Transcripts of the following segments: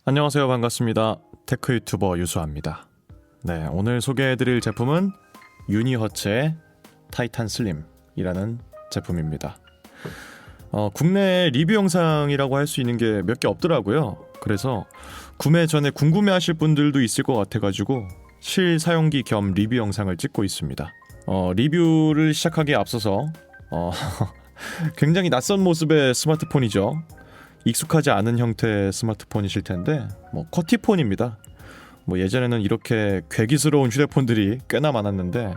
안녕하세요. 반갑습니다. 테크 유튜버 유수아입니다. 네, 오늘 소개해드릴 제품은 유니허츠의 타이탄 슬림이라는 제품입니다. 국내 리뷰 영상이라고 할 수 있는 게 몇 개 없더라고요. 그래서 구매 전에 궁금해하실 분들도 있을 것 같아가지고 실사용기 겸 리뷰 영상을 찍고 있습니다. 리뷰를 시작하기에 앞서서 굉장히 낯선 모습의 스마트폰이죠. 익숙하지 않은 형태의 스마트폰이실 텐데 커티폰입니다. 예전에는 이렇게 괴기스러운 휴대폰들이 꽤나 많았는데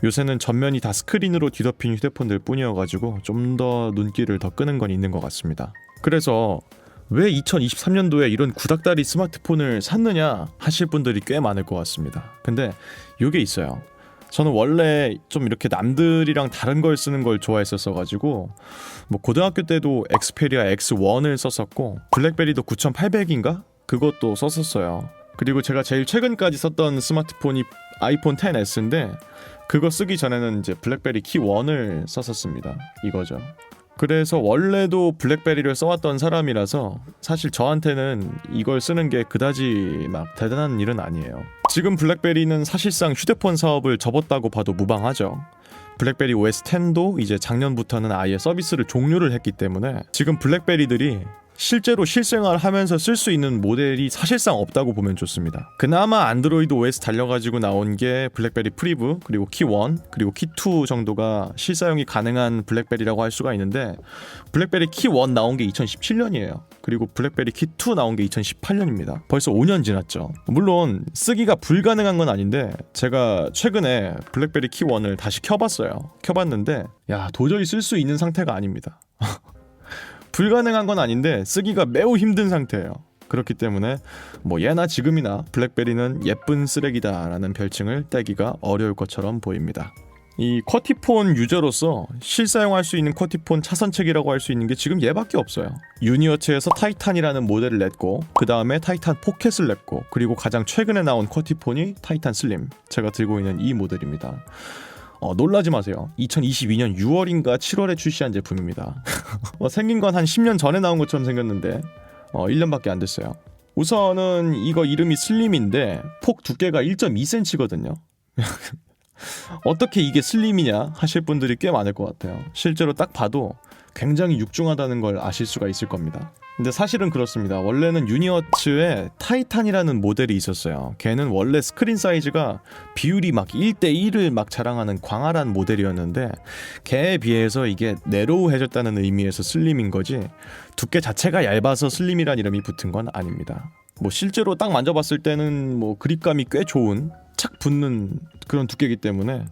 요새는 전면이 다 스크린으로 뒤덮인 휴대폰들 뿐이어가지고 좀 더 눈길을 더 끄는 건 있는 것 같습니다. 그래서 왜 2023년도에 이런 구닥다리 스마트폰을 샀느냐 하실 분들이 꽤 많을 것 같습니다. 근데 요게 있어요. 저는 원래 좀 이렇게 남들이랑 다른 걸 쓰는 걸 좋아했었어가지고 고등학교 때도 엑스페리아 X1을 썼었고 블랙베리도 9800인가? 그것도 썼었어요. 그리고 제가 제일 최근까지 썼던 스마트폰이 아이폰 XS인데 그거 쓰기 전에는 이제 블랙베리 키1을 썼었습니다. 이거죠. 그래서 원래도 블랙베리를 써왔던 사람이라서 사실 저한테는 이걸 쓰는 게 그다지 막 대단한 일은 아니에요. 지금 블랙베리는 사실상 휴대폰 사업을 접었다고 봐도 무방하죠. 블랙베리 OS X도 이제 작년부터는 아예 서비스를 종료를 했기 때문에 지금 블랙베리들이 실제로 실생활하면서 쓸 수 있는 모델이 사실상 없다고 보면 좋습니다. 그나마 안드로이드 OS 달려가지고 나온 게 블랙베리 프리브, 그리고 키1, 그리고 키2 정도가 실사용이 가능한 블랙베리라고 할 수가 있는데 블랙베리 키1 나온 게 2017년이에요. 그리고 블랙베리 키2 나온 게 2018년입니다. 벌써 5년 지났죠. 물론 쓰기가 불가능한 건 아닌데 제가 최근에 블랙베리 키1을 다시 켜봤는데 도저히 쓸 수 있는 상태가 아닙니다. 불가능한 건 아닌데 쓰기가 매우 힘든 상태예요. 그렇기 때문에 예나 지금이나 블랙베리는 예쁜 쓰레기다라는 별칭을 떼기가 어려울 것처럼 보입니다. 이 쿼티폰 유저로서 실사용할 수 있는 쿼티폰 차선책이라고 할 수 있는 게 지금 얘밖에 없어요. 유니어츠에서 타이탄이라는 모델을 냈고 그 다음에 타이탄 포켓을 냈고 그리고 가장 최근에 나온 쿼티폰이 타이탄 슬림, 제가 들고 있는 이 모델입니다. 놀라지 마세요. 2022년 6월인가 7월에 출시한 제품입니다. 생긴 건 한 10년 전에 나온 것처럼 생겼는데 1년밖에 안 됐어요. 우선은 이거 이름이 슬림인데 폭 두께가 1.2cm거든요. 어떻게 이게 슬림이냐 하실 분들이 꽤 많을 것 같아요. 실제로 딱 봐도 굉장히 육중하다는 걸 아실 수가 있을 겁니다. 근데 사실은 그렇습니다. 원래는 유니어츠에 타이탄이라는 모델이 있었어요. 걔는 원래 스크린 사이즈가 비율이 막 1대1을 막 자랑하는 광활한 모델이었는데 걔에 비해서 이게 내로우해졌다는 의미에서 슬림인 거지 두께 자체가 얇아서 슬림이란 이름이 붙은 건 아닙니다. 실제로 딱 만져봤을 때는 그립감이 꽤 좋은 착 붙는 그런 두께이기 때문에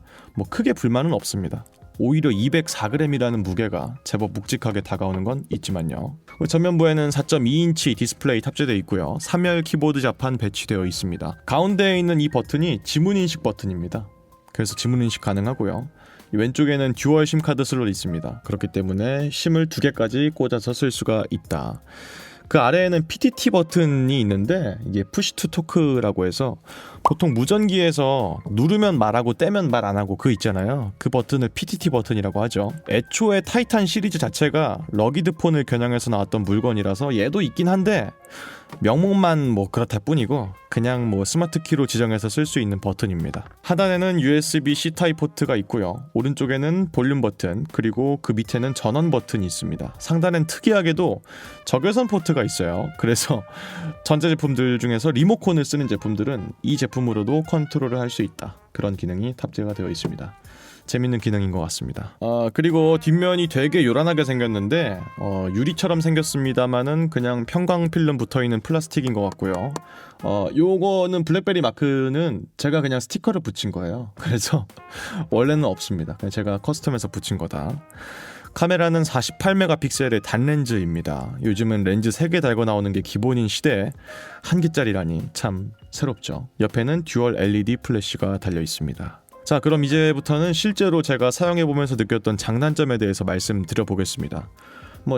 크게 불만은 없습니다. 오히려 204g이라는 무게가 제법 묵직하게 다가오는 건 있지만요. 전면부에는 4.2인치 디스플레이 탑재되어 있고요. 3열 키보드 자판 배치되어 있습니다. 가운데에 있는 이 버튼이 지문인식 버튼입니다. 그래서 지문인식 가능하고요. 왼쪽에는 듀얼 심카드 슬롯이 있습니다. 그렇기 때문에 심을 2개까지 꽂아서 쓸 수가 있다. 그 아래에는 PTT 버튼이 있는데 이게 푸시 투 토크라고 해서 보통 무전기에서 누르면 말하고 떼면 말 안 하고 그 있잖아요. 그 버튼을 PTT 버튼이라고 하죠. 애초에 타이탄 시리즈 자체가 러기드 폰을 겨냥해서 나왔던 물건이라서 얘도 있긴 한데 명목만 그렇다 뿐이고 그냥 스마트 키로 지정해서 쓸 수 있는 버튼입니다. 하단에는 USB-C 타입 포트가 있고요. 오른쪽에는 볼륨 버튼, 그리고 그 밑에는 전원 버튼이 있습니다. 상단엔 특이하게도 적외선 포트가 있어요. 그래서 전자제품들 중에서 리모컨을 쓰는 제품들은 이 제품으로도 컨트롤을 할 수 있다. 그런 기능이 탑재가 되어 있습니다. 재밌는 기능인 것 같습니다. 그리고 뒷면이 되게 요란하게 생겼는데 유리처럼 생겼습니다만은 그냥 편광 필름 붙어있는 플라스틱인 것 같고요. 요거는 블랙베리 마크는 제가 그냥 스티커를 붙인 거예요. 그래서 원래는 없습니다. 그냥 제가 커스텀해서 붙인 거다. 카메라는 48메가픽셀의 단렌즈입니다. 요즘은 렌즈 3개 달고 나오는 게 기본인 시대에 1개짜리라니 참 새롭죠. 옆에는 듀얼 LED 플래시가 달려 있습니다. 자, 그럼 이제부터는 실제로 제가 사용해보면서 느꼈던 장단점에 대해서 말씀드려보겠습니다.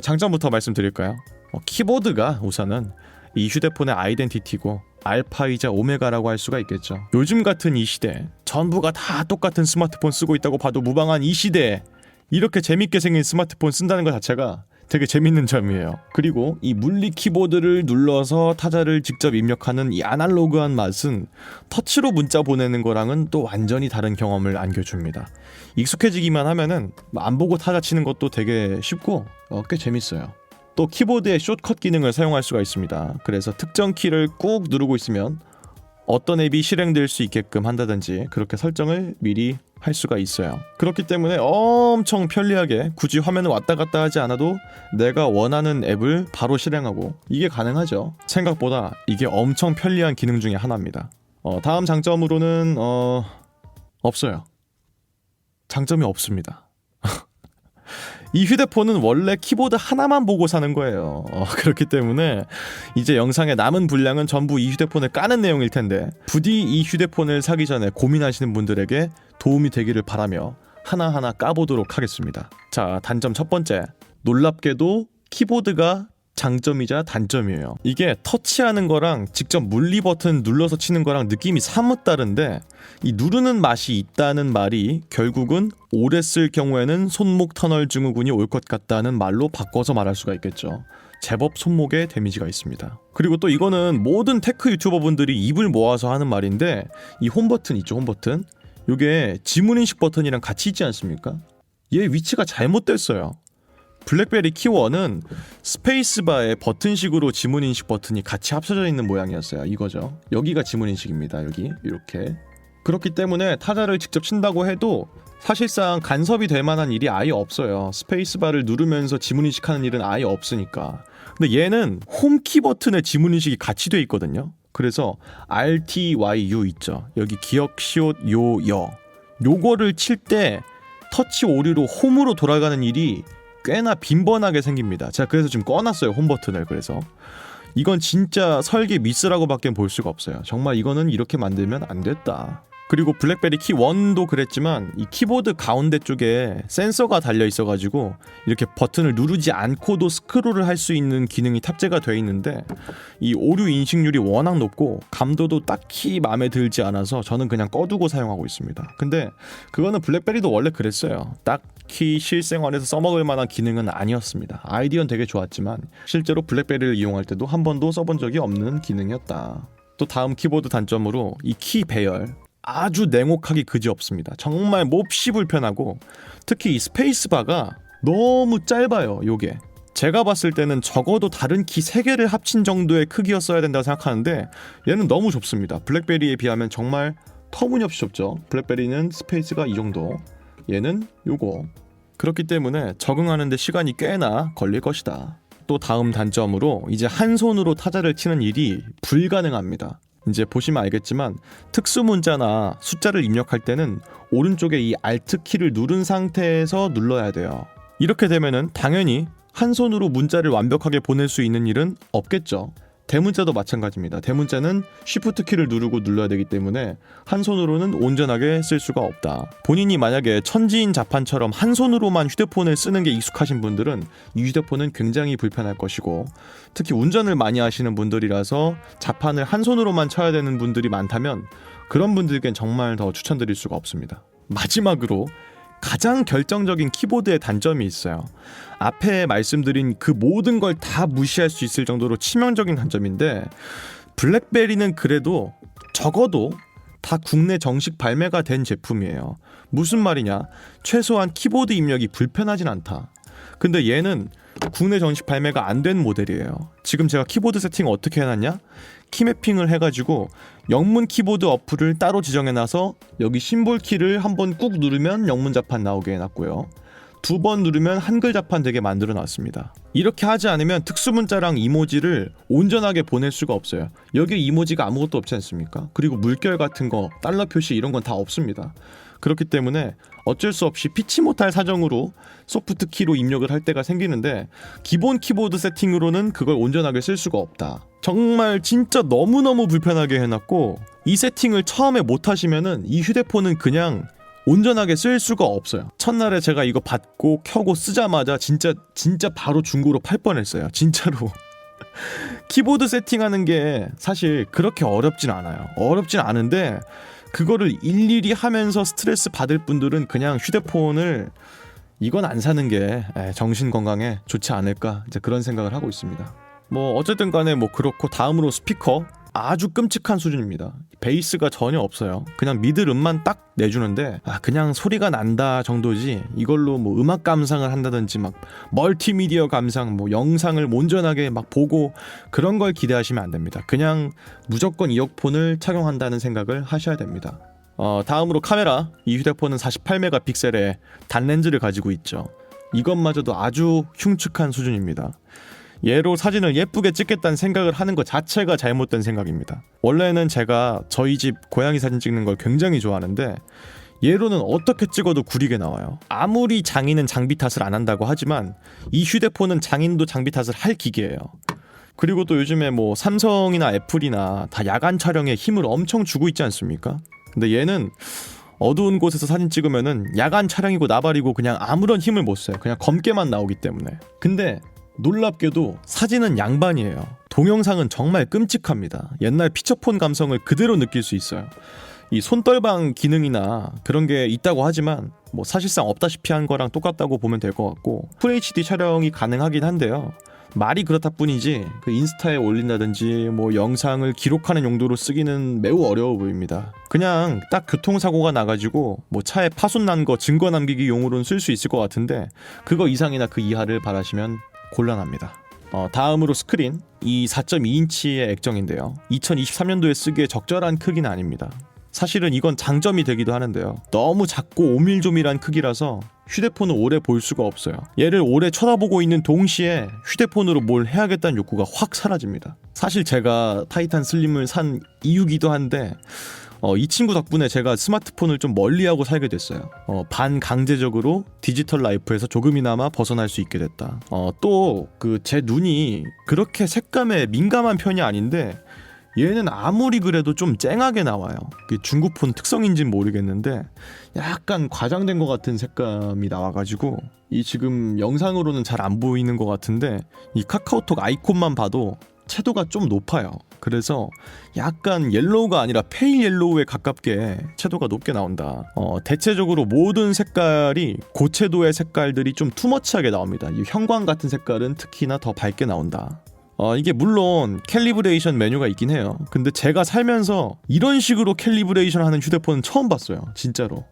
장점부터 말씀드릴까요? 키보드가 우선은 이 휴대폰의 아이덴티티고 알파이자 오메가라고 할 수가 있겠죠. 요즘 같은 이 시대, 전부가 다 똑같은 스마트폰 쓰고 있다고 봐도 무방한 이 시대에 이렇게 재밌게 생긴 스마트폰 쓴다는 것 자체가 되게 재밌는 점이에요. 그리고 이 물리 키보드를 눌러서 타자를 직접 입력하는 이 아날로그한 맛은 터치로 문자 보내는 거랑은 또 완전히 다른 경험을 안겨줍니다. 익숙해지기만 하면은 안 보고 타자 치는 것도 되게 쉽고 꽤 재밌어요. 또 키보드의 숏컷 기능을 사용할 수가 있습니다. 그래서 특정 키를 꾹 누르고 있으면 어떤 앱이 실행될 수 있게끔 한다든지 그렇게 설정을 미리 할 수가 있어요. 그렇기 때문에 엄청 편리하게 굳이 화면을 왔다 갔다 하지 않아도 내가 원하는 앱을 바로 실행하고 이게 가능하죠. 생각보다 이게 엄청 편리한 기능 중에 하나입니다. 다음 장점으로는 없어요. 장점이 없습니다. 이 휴대폰은 원래 키보드 하나만 보고 사는 거예요. 그렇기 때문에 이제 영상의 남은 분량은 전부 이 휴대폰을 까는 내용일 텐데 부디 이 휴대폰을 사기 전에 고민하시는 분들에게 도움이 되기를 바라며 하나하나 까보도록 하겠습니다. 자, 단점 첫 번째. 놀랍게도 키보드가 장점이자 단점이에요. 이게 터치하는 거랑 직접 물리 버튼 눌러서 치는 거랑 느낌이 사뭇 다른데 이 누르는 맛이 있다는 말이 결국은 오래 쓸 경우에는 손목 터널 증후군이 올 것 같다는 말로 바꿔서 말할 수가 있겠죠. 제법 손목에 데미지가 있습니다. 그리고 또 이거는 모든 테크 유튜버 분들이 입을 모아서 하는 말인데 이 홈 버튼 있죠, 홈 버튼. 이게 지문인식 버튼이랑 같이 있지 않습니까? 얘 위치가 잘못됐어요. 블랙베리 키1은 스페이스바에 버튼식으로 지문인식 버튼이 같이 합쳐져 있는 모양이었어요. 이거죠. 여기가 지문인식입니다. 여기 이렇게. 그렇기 때문에 타자를 직접 친다고 해도 사실상 간섭이 될 만한 일이 아예 없어요. 스페이스바를 누르면서 지문인식하는 일은 아예 없으니까. 근데 얘는 홈키 버튼에 지문인식이 같이 돼 있거든요. 그래서 RTYU 있죠. 여기 기억 시옷 요여 요거를 칠 때 터치 오류로 홈으로 돌아가는 일이 꽤나 빈번하게 생깁니다. 제가 그래서 지금 꺼놨어요, 홈 버튼을. 그래서 이건 진짜 설계 미스라고 밖에 볼 수가 없어요. 정말 이거는 이렇게 만들면 안 됐다. 그리고 블랙베리 키1도 그랬지만 이 키보드 가운데 쪽에 센서가 달려 있어가지고 이렇게 버튼을 누르지 않고도 스크롤을 할 수 있는 기능이 탑재가 돼 있는데 이 오류 인식률이 워낙 높고 감도도 딱히 마음에 들지 않아서 저는 그냥 꺼두고 사용하고 있습니다. 근데 그거는 블랙베리도 원래 그랬어요. 딱히 실생활에서 써먹을 만한 기능은 아니었습니다. 아이디어는 되게 좋았지만 실제로 블랙베리를 이용할 때도 한 번도 써본 적이 없는 기능이었다. 또 다음 키보드 단점으로 이 키 배열 아주 냉혹하기 그지없습니다. 정말 몹시 불편하고 특히 이 스페이스바가 너무 짧아요. 요게 제가 봤을 때는 적어도 다른 키 3개를 합친 정도의 크기였어야 된다고 생각하는데 얘는 너무 좁습니다. 블랙베리에 비하면 정말 터무니없이 좁죠. 블랙베리는 스페이스가 이 정도, 얘는 요거. 그렇기 때문에 적응하는 데 시간이 꽤나 걸릴 것이다. 또 다음 단점으로 이제 한 손으로 타자를 치는 일이 불가능합니다. 이제 보시면 알겠지만 특수 문자나 숫자를 입력할 때는 오른쪽에 이 Alt 키를 누른 상태에서 눌러야 돼요. 이렇게 되면은 당연히 한 손으로 문자를 완벽하게 보낼 수 있는 일은 없겠죠. 대문자도 마찬가지입니다. 대문자는 Shift 키를 누르고 눌러야 되기 때문에 한 손으로는 온전하게 쓸 수가 없다. 본인이 만약에 천지인 자판처럼 한 손으로만 휴대폰을 쓰는 게 익숙하신 분들은 이 휴대폰은 굉장히 불편할 것이고 특히 운전을 많이 하시는 분들이라서 자판을 한 손으로만 쳐야 되는 분들이 많다면 그런 분들께는 정말 더 추천드릴 수가 없습니다. 마지막으로 가장 결정적인 키보드의 단점이 있어요. 앞에 말씀드린 그 모든 걸 다 무시할 수 있을 정도로 치명적인 단점인데 블랙베리는 그래도 적어도 다 국내 정식 발매가 된 제품이에요. 무슨 말이냐? 최소한 키보드 입력이 불편하진 않다. 근데 얘는 국내 정식 발매가 안 된 모델이에요. 지금 제가 키보드 세팅 어떻게 해놨냐? 키매핑을 해가지고 영문 키보드 어플을 따로 지정해놔서 여기 심볼 키를 한번 꾹 누르면 영문 자판 나오게 해놨고요. 2번 누르면 한글 자판 되게 만들어놨습니다. 이렇게 하지 않으면 특수문자랑 이모지를 온전하게 보낼 수가 없어요. 여기에 이모지가 아무것도 없지 않습니까? 그리고 물결 같은 거, 달러 표시 이런 건 다 없습니다. 그렇기 때문에 어쩔 수 없이 피치 못할 사정으로 소프트 키로 입력을 할 때가 생기는데 기본 키보드 세팅으로는 그걸 온전하게 쓸 수가 없다. 정말 진짜 너무너무 불편하게 해놨고 이 세팅을 처음에 못하시면은 이 휴대폰은 그냥 온전하게 쓸 수가 없어요. 첫날에 제가 이거 받고 켜고 쓰자마자 진짜 바로 중고로 팔 뻔했어요. 진짜로. 키보드 세팅하는 게 사실 그렇게 어렵진 않아요. 어렵진 않은데 그거를 일일이 하면서 스트레스 받을 분들은 그냥 휴대폰을 이건 안 사는 게 정신 건강에 좋지 않을까 이제 그런 생각을 하고 있습니다. 뭐 어쨌든 간에 뭐 그렇고 다음으로 스피커 아주 끔찍한 수준입니다. 베이스가 전혀 없어요. 그냥 미들 음만 딱 내주는데 그냥 소리가 난다 정도지 이걸로 뭐 음악 감상을 한다든지 막 멀티미디어 감상 뭐 영상을 온전하게 막 보고 그런 걸 기대하시면 안 됩니다. 그냥 무조건 이어폰을 착용한다는 생각을 하셔야 됩니다. 다음으로 카메라. 이 휴대폰은 48메가픽셀의 단렌즈를 가지고 있죠. 이것마저도 아주 흉측한 수준입니다. 얘로 사진을 예쁘게 찍겠다는 생각을 하는 것 자체가 잘못된 생각입니다. 원래는 제가 저희 집 고양이 사진 찍는 걸 굉장히 좋아하는데 얘로는 어떻게 찍어도 구리게 나와요. 아무리 장인은 장비 탓을 안 한다고 하지만 이 휴대폰은 장인도 장비 탓을 할 기계예요. 그리고 또 요즘에 뭐 삼성이나 애플이나 다 야간 촬영에 힘을 엄청 주고 있지 않습니까? 근데 얘는 어두운 곳에서 사진 찍으면은 야간 촬영이고 나발이고 그냥 아무런 힘을 못 써요. 그냥 검게만 나오기 때문에. 근데 놀랍게도 사진은 양반이에요. 동영상은 정말 끔찍합니다. 옛날 피처폰 감성을 그대로 느낄 수 있어요. 이 손떨방 기능이나 그런 게 있다고 하지만 뭐 사실상 없다시피 한 거랑 똑같다고 보면 될 것 같고 FHD 촬영이 가능하긴 한데요. 말이 그렇다 뿐이지 그 인스타에 올린다든지 뭐 영상을 기록하는 용도로 쓰기는 매우 어려워 보입니다. 그냥 딱 교통사고가 나가지고 뭐 차에 파손 난 거 증거 남기기 용으로는 쓸 수 있을 것 같은데 그거 이상이나 그 이하를 바라시면 곤란합니다. 다음으로 스크린. 이 4.2인치의 액정인데요. 2023년도에 쓰기에 적절한 크기는 아닙니다. 사실은 이건 장점이 되기도 하는데요. 너무 작고 오밀조밀한 크기라서 휴대폰을 오래 볼 수가 없어요. 얘를 오래 쳐다보고 있는 동시에 휴대폰으로 뭘 해야겠다는 욕구가 확 사라집니다. 사실 제가 타이탄 슬림을 산 이유기도 한데 이 친구 덕분에 제가 스마트폰을 좀 멀리하고 살게 됐어요. 반강제적으로 디지털 라이프에서 조금이나마 벗어날 수 있게 됐다. 또 그 제 눈이 그렇게 색감에 민감한 편이 아닌데 얘는 아무리 그래도 좀 쨍하게 나와요. 중국폰 특성인지는 모르겠는데 약간 과장된 것 같은 색감이 나와가지고 이 지금 영상으로는 잘 안 보이는 것 같은데 이 카카오톡 아이콘만 봐도 채도가 좀 높아요. 그래서 약간 옐로우가 아니라 페일 옐로우에 가깝게 채도가 높게 나온다. 대체적으로 모든 색깔이 고채도의 색깔들이 좀 투머치하게 나옵니다. 이 형광 같은 색깔은 특히나 더 밝게 나온다. 이게 물론 캘리브레이션 메뉴가 있긴 해요. 근데 제가 살면서 이런 식으로 캘리브레이션 하는 휴대폰은 처음 봤어요. 진짜로.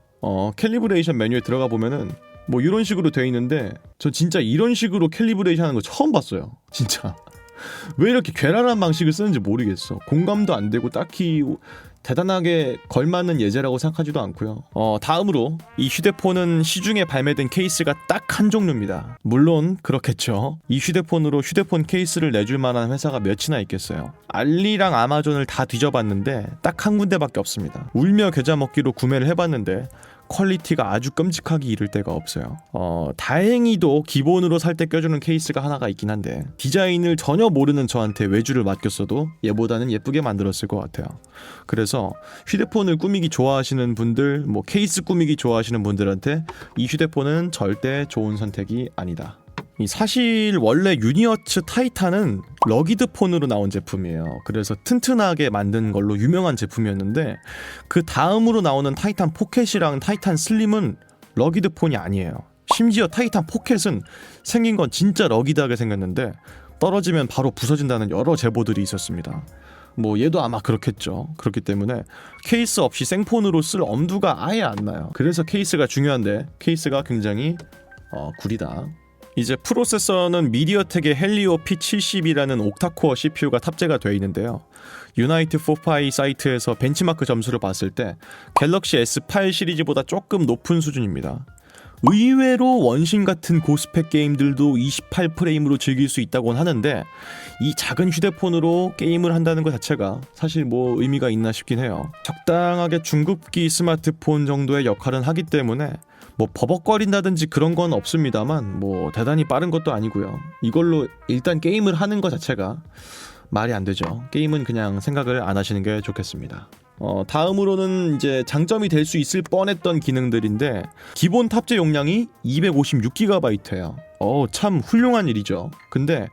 캘리브레이션 메뉴에 들어가 보면은 뭐 이런 식으로 돼 있는데 저 진짜 이런 식으로 캘리브레이션 하는 거 처음 봤어요. 진짜. 왜 이렇게 괴랄한 방식을 쓰는지 모르겠어. 공감도 안 되고 딱히 대단하게 걸맞는 예제라고 생각하지도 않고요. 다음으로 이 휴대폰은 시중에 발매된 케이스가 딱 한 종류입니다. 물론 그렇겠죠. 이 휴대폰으로 휴대폰 케이스를 내줄 만한 회사가 몇이나 있겠어요. 알리랑 아마존을 다 뒤져봤는데 딱 한 군데밖에 없습니다. 울며 겨자 먹기로 구매를 해봤는데 퀄리티가 아주 끔찍하기 이를 데가 없어요. 다행히도 기본으로 살 때 껴주는 케이스가 하나가 있긴 한데 디자인을 전혀 모르는 저한테 외주를 맡겼어도 얘보다는 예쁘게 만들었을 것 같아요. 그래서 휴대폰을 꾸미기 좋아하시는 분들, 뭐 케이스 꾸미기 좋아하시는 분들한테 이 휴대폰은 절대 좋은 선택이 아니다. 사실 원래 유니어츠 타이탄은 러기드 폰으로 나온 제품이에요. 그래서 튼튼하게 만든 걸로 유명한 제품이었는데 그 다음으로 나오는 타이탄 포켓이랑 타이탄 슬림은 러기드 폰이 아니에요. 심지어 타이탄 포켓은 생긴 건 진짜 러기드하게 생겼는데 떨어지면 바로 부서진다는 여러 제보들이 있었습니다. 뭐 얘도 아마 그렇겠죠. 그렇기 때문에 케이스 없이 생폰으로 쓸 엄두가 아예 안 나요. 그래서 케이스가 중요한데 케이스가 굉장히 구리다. 이제 프로세서는 미디어텍의 헬리오 P70이라는 옥타코어 CPU가 탑재가 되어 있는데요. 유나이트 4파이 사이트에서 벤치마크 점수를 봤을 때 갤럭시 S8 시리즈보다 조금 높은 수준입니다. 의외로 원신 같은 고스펙 게임들도 28프레임으로 즐길 수 있다고는 하는데 이 작은 휴대폰으로 게임을 한다는 것 자체가 사실 뭐 의미가 있나 싶긴 해요. 적당하게 중급기 스마트폰 정도의 역할은 하기 때문에 뭐 버벅거린다든지 그런 건 없습니다만 뭐 대단히 빠른 것도 아니고요. 이걸로 일단 게임을 하는 것 자체가 말이 안 되죠. 게임은 그냥 생각을 안 하시는 게 좋겠습니다. 다음으로는 이제 장점이 될 수 있을 뻔했던 기능들인데 기본 탑재 용량이 256GB예요. 참 훌륭한 일이죠. 근데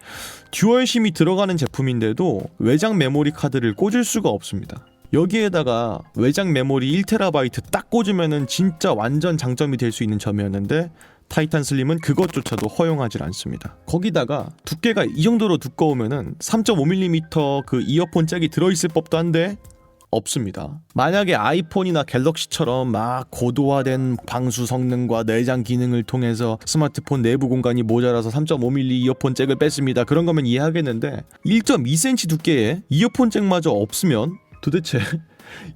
듀얼심이 들어가는 제품인데도 외장 메모리 카드를 꽂을 수가 없습니다. 여기에다가 외장 메모리 1TB 딱 꽂으면은 진짜 완전 장점이 될 수 있는 점이었는데 타이탄 슬림은 그것조차도 허용하지 않습니다. 거기다가 두께가 이 정도로 두꺼우면은 3.5mm 그 이어폰 잭이 들어있을 법도 한데 없습니다. 만약에 아이폰이나 갤럭시처럼 막 고도화된 방수 성능과 내장 기능을 통해서 스마트폰 내부 공간이 모자라서 3.5mm 이어폰 잭을 뺐습니다. 그런 거면 이해하겠는데 1.2cm 두께의 이어폰 잭마저 없으면 도대체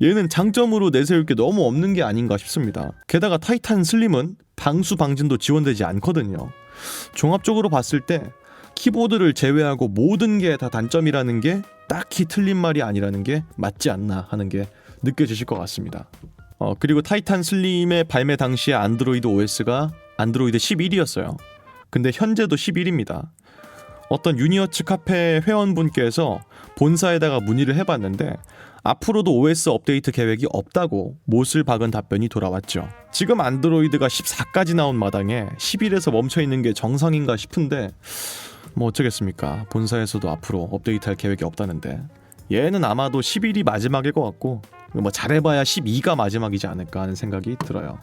얘는 장점으로 내세울 게 너무 없는 게 아닌가 싶습니다. 게다가 타이탄 슬림은 방수 방진도 지원되지 않거든요. 종합적으로 봤을 때 키보드를 제외하고 모든 게 다 단점이라는 게 딱히 틀린 말이 아니라는 게 맞지 않나 하는 게 느껴지실 것 같습니다. 그리고 타이탄 슬림의 발매 당시에 안드로이드 OS가 안드로이드 11이었어요. 근데 현재도 11입니다. 어떤 유니어츠 카페 회원분께서 본사에다가 문의를 해봤는데 앞으로도 OS 업데이트 계획이 없다고 못을 박은 답변이 돌아왔죠. 지금 안드로이드가 14까지 나온 마당에 11에서 멈춰있는 게 정상인가 싶은데 뭐 어쩌겠습니까. 본사에서도 앞으로 업데이트할 계획이 없다는데 얘는 아마도 11이 마지막일 것 같고 뭐 잘해봐야 12가 마지막이지 않을까 하는 생각이 들어요.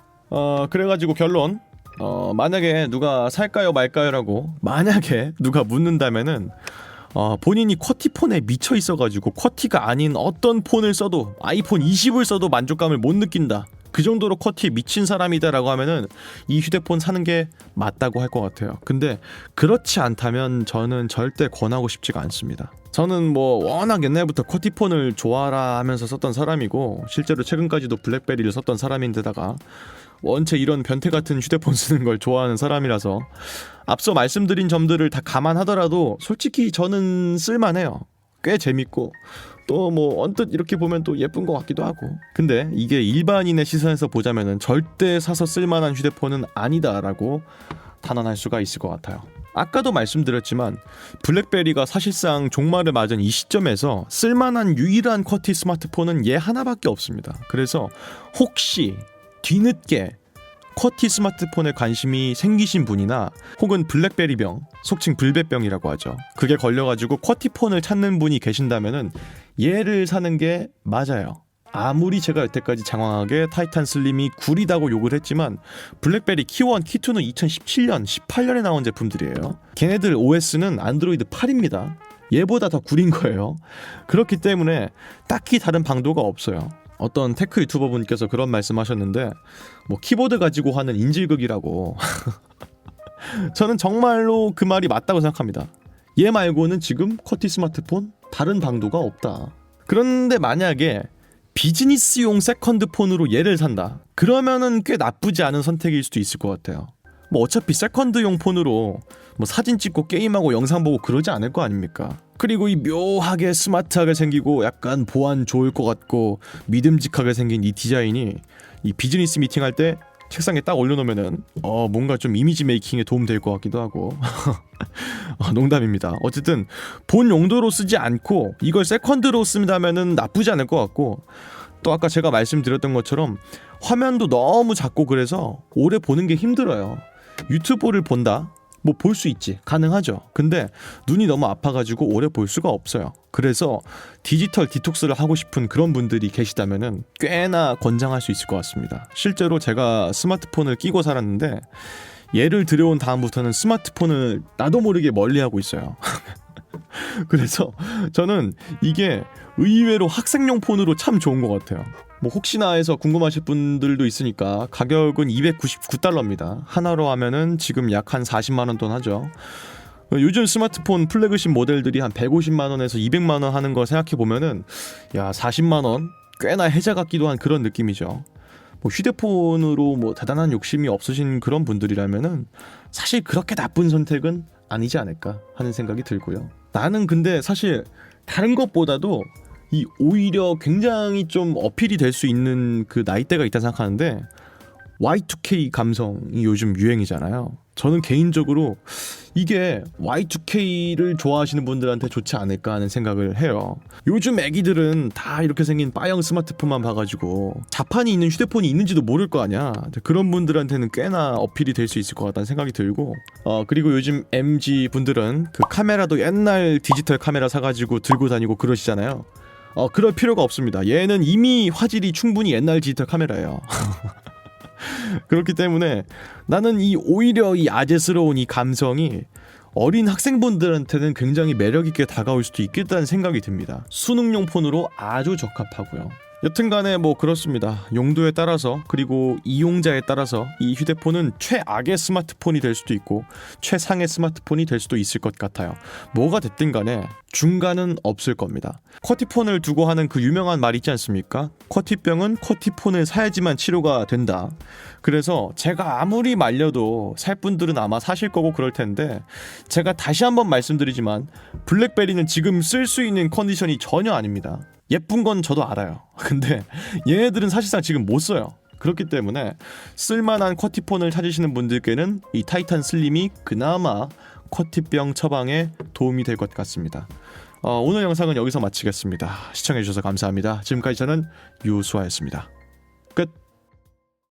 그래가지고 결론 만약에 누가 살까요 말까요 라고 만약에 누가 묻는다면은 본인이 쿼티폰에 미쳐 있어가지고 쿼티가 아닌 어떤 폰을 써도 아이폰 20을 써도 만족감을 못 느낀다. 그 정도로 쿼티에 미친 사람이다라고 하면은 이 휴대폰 사는 게 맞다고 할 것 같아요. 근데 그렇지 않다면 저는 절대 권하고 싶지가 않습니다. 저는 뭐 워낙 옛날부터 쿼티폰을 좋아라 하면서 썼던 사람이고 실제로 최근까지도 블랙베리를 썼던 사람인데다가 원체 이런 변태 같은 휴대폰 쓰는 걸 좋아하는 사람이라서 앞서 말씀드린 점들을 다 감안하더라도 솔직히 저는 쓸만해요. 꽤 재밌고 또 뭐 언뜻 이렇게 보면 또 예쁜 것 같기도 하고. 근데 이게 일반인의 시선에서 보자면은 절대 사서 쓸만한 휴대폰은 아니다라고 단언할 수가 있을 것 같아요. 아까도 말씀드렸지만 블랙베리가 사실상 종말을 맞은 이 시점에서 쓸만한 유일한 쿼티 스마트폰은 얘 하나밖에 없습니다. 그래서 혹시 뒤늦게 쿼티 스마트폰에 관심이 생기신 분이나 혹은 블랙베리병, 속칭 블베병이라고 하죠. 그게 걸려가지고 쿼티폰을 찾는 분이 계신다면은 얘를 사는 게 맞아요. 아무리 제가 여태까지 장황하게 타이탄 슬림이 구리다고 욕을 했지만 블랙베리 키1, 키2는 2017년, 18년에 나온 제품들이에요. 걔네들 OS는 안드로이드 8입니다. 얘보다 더 구린 거예요. 그렇기 때문에 딱히 다른 방도가 없어요. 어떤 테크 유튜버 분께서 그런 말씀하셨는데 뭐 키보드 가지고 하는 인질극이라고 저는 정말로 그 말이 맞다고 생각합니다. 얘 말고는 지금 쿼티 스마트폰 다른 방도가 없다. 그런데 만약에 비즈니스용 세컨드폰으로 얘를 산다. 그러면은 꽤 나쁘지 않은 선택일 수도 있을 것 같아요. 뭐 어차피 세컨드용 폰으로 뭐 사진 찍고 게임하고 영상 보고 그러지 않을 거 아닙니까? 그리고 이 묘하게 스마트하게 생기고 약간 보안 좋을 것 같고 믿음직하게 생긴 이 디자인이 이 비즈니스 미팅할 때 책상에 딱 올려놓으면은 뭔가 좀 이미지 메이킹에 도움될 것 같기도 하고 농담입니다. 어쨌든 본 용도로 쓰지 않고 이걸 세컨드로 쓴다면은 나쁘지 않을 것 같고 또 아까 제가 말씀드렸던 것처럼 화면도 너무 작고 그래서 오래 보는 게 힘들어요. 유튜브를 본다? 뭐 볼 수 있지, 가능하죠. 근데 눈이 너무 아파가지고 오래 볼 수가 없어요. 그래서 디지털 디톡스를 하고 싶은 그런 분들이 계시다면은 꽤나 권장할 수 있을 것 같습니다. 실제로 제가 스마트폰을 끼고 살았는데 얘를 들여온 다음부터는 스마트폰을 나도 모르게 멀리하고 있어요. 그래서 저는 이게 의외로 학생용 폰으로 참 좋은 것 같아요. 뭐 혹시나 해서 궁금하실 분들도 있으니까 가격은 $299입니다. 하나로 하면은 지금 약 한 40만 원 돈 하죠. 요즘 스마트폰 플래그십 모델들이 한 150만 원에서 200만 원 하는 거 생각해 보면은 야 40만 원 꽤나 혜자 같기도 한 그런 느낌이죠. 뭐 휴대폰으로 뭐 대단한 욕심이 없으신 그런 분들이라면은 사실 그렇게 나쁜 선택은 아니지 않을까 하는 생각이 들고요. 나는 근데 사실 다른 것보다도 이 오히려 굉장히 좀 어필이 될 수 있는 그 나이대가 있다 생각하는데 Y2K 감성이 요즘 유행이잖아요. 저는 개인적으로 이게 Y2K를 좋아하시는 분들한테 좋지 않을까 하는 생각을 해요. 요즘 애기들은 다 이렇게 생긴 빠형 스마트폰만 봐가지고 자판이 있는 휴대폰이 있는지도 모를 거 아니야. 그런 분들한테는 꽤나 어필이 될 수 있을 것 같다는 생각이 들고 그리고 요즘 MZ 분들은 그 카메라도 옛날 디지털 카메라 사가지고 들고 다니고 그러시잖아요. 그럴 필요가 없습니다. 얘는 이미 화질이 충분히 옛날 디지털 카메라예요. 그렇기 때문에 나는 오히려 이 아재스러운 이 감성이 어린 학생분들한테는 굉장히 매력있게 다가올 수도 있겠다는 생각이 듭니다. 수능용 폰으로 아주 적합하고요. 여튼간에 뭐 그렇습니다. 용도에 따라서 그리고 이용자에 따라서 이 휴대폰은 최악의 스마트폰이 될 수도 있고 최상의 스마트폰이 될 수도 있을 것 같아요. 뭐가 됐든 간에 중간은 없을 겁니다. 쿼티폰을 두고 하는 그 유명한 말 있지 않습니까? 쿼티병은 쿼티폰을 사야지만 치료가 된다. 그래서 제가 아무리 말려도 살 분들은 아마 사실 거고 그럴 텐데, 제가 다시 한번 말씀드리지만 블랙베리는 지금 쓸 수 있는 컨디션이 전혀 아닙니다. 예쁜 건 저도 알아요. 근데 얘네들은 사실상 지금 못 써요. 그렇기 때문에 쓸만한 쿼티폰을 찾으시는 분들께는 이 타이탄 슬림이 그나마 쿼티병 처방에 도움이 될 것 같습니다. 오늘 영상은 여기서 마치겠습니다. 시청해주셔서 감사합니다. 지금까지 저는 유수아였습니다.